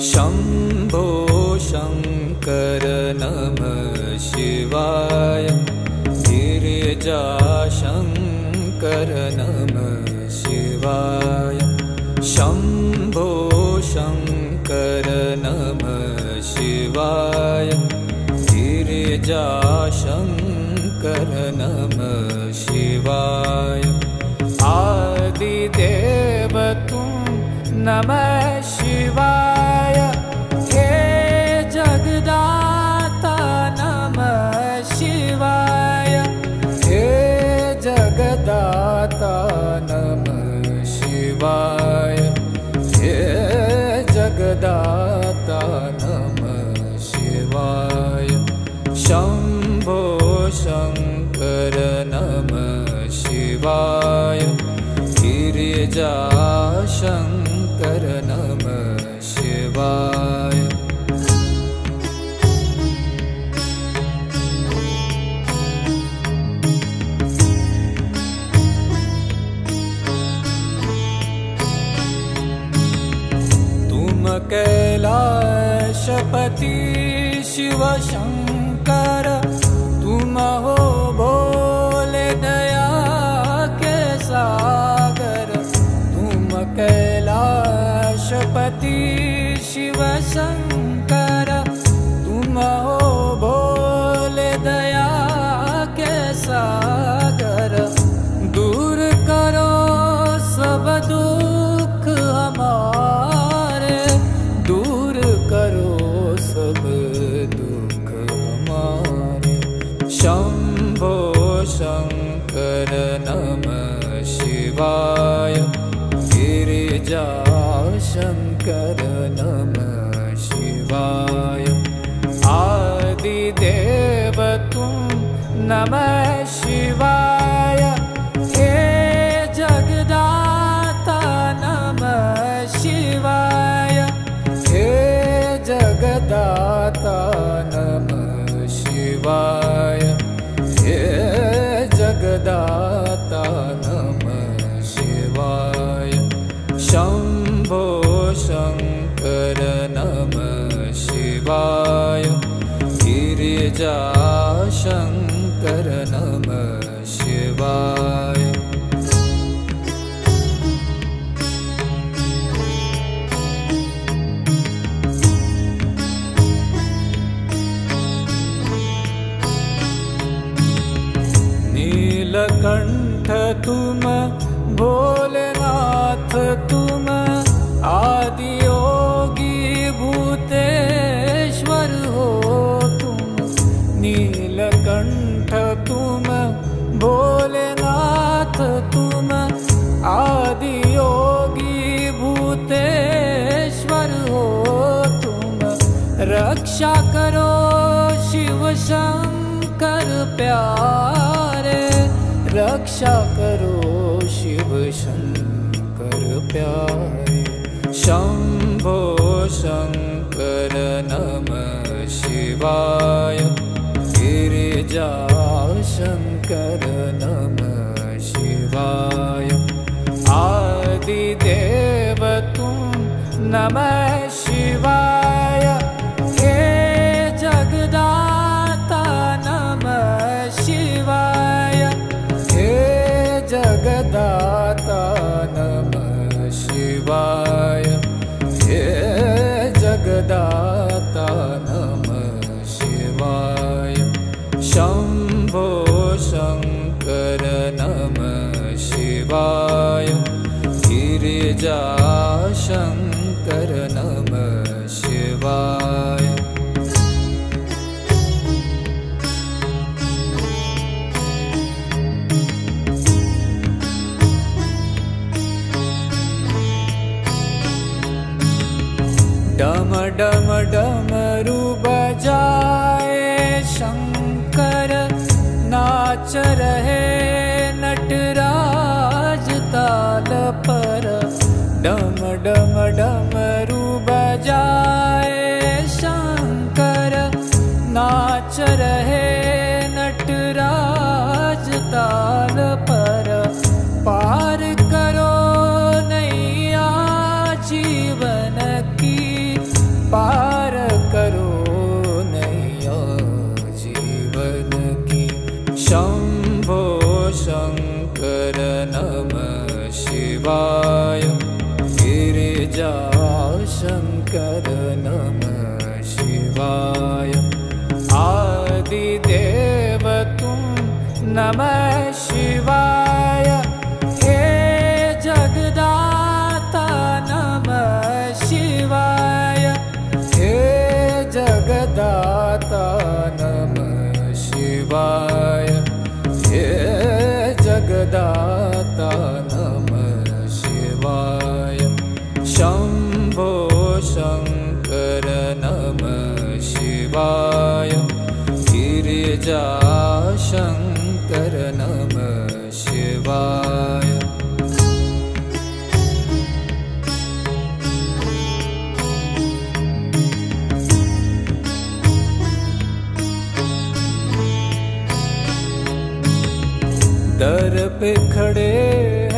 शम्भो शङ्कर नमः शिवाय गिरिजाशङ्कर नमः शिवाय शम्भो शङ्कर नमः शिवाय गिरिजाशङ्कर नमः शिवाय आदिदेव तुम नमः शिवाय हे जगदाता नमः शिवाय हे जगदाता नमः शिवाय हे जगदाता नमः शिवाय शम्भो शङ्कर नमः शिवाय गिरिजाशङ्कर नमः शिवाय तुम कैलाशपति शिव शंकर तुम हो भोले दया के सागर तुम कैलाशपति शिव शंकर तुम हो भोले दया के सागर दूर करो सब दुख हमारे दूर करो सब दुख हमारे शम्भो शङ्कर नमः शिवाय गिरिजाशङ्कर नमः शिवाय आदिदेव तुम नमः शिवाय हे जगदाता नमः शिवाय हे जगदाता नमः शिवाय हे जगदाता नमः शिवाय शम्भो शङ्कर नमः शिवाय गिरिजाशङ्कर नमः शिवाय नीलकंठ तुम भोलेनाथ तुम आदि योगी भूतेश्वर हो तुम नीलकंठ तुम भोलेनाथ तुम आदि योगी भूतेश्वर हो तुम रक्षा करो शिव शंकर प्यारे रक्षा करो शिव शंकर प्यारे शम्भो शङ्कर नमः शिवाय गिरिजाशङ्कर नमः शिवाय आदिदेव तुम नमः शिवाय हे जगदाता नमः शिवाय हे जगदाता नमः शिवाय हे जगदाता नमः शिवाय शम्भो शङ्कर नमः शिवाय गिरिजाशङ्कर नमः शिवाय डम डम डमरू बजाए शंकर नाच रहे नटराज ताल पर डम डम डमरू बजाए शंकर नाच रहे नटराज ताल पर पार करो नैया जीवन की शङ्कर नमः शिवाय गिरिजाशङ्कर नमः शिवाय आदिदेव तुम नमः शिवाय हे जगदाता नमः शिवाय हे जगदाता नमः शिवाय हे जगदाता नमः शिवाय शम्भो शङ्कर नमः शिवाय गिरिजाशङ्कर नमः शिवाय दर पे खड़े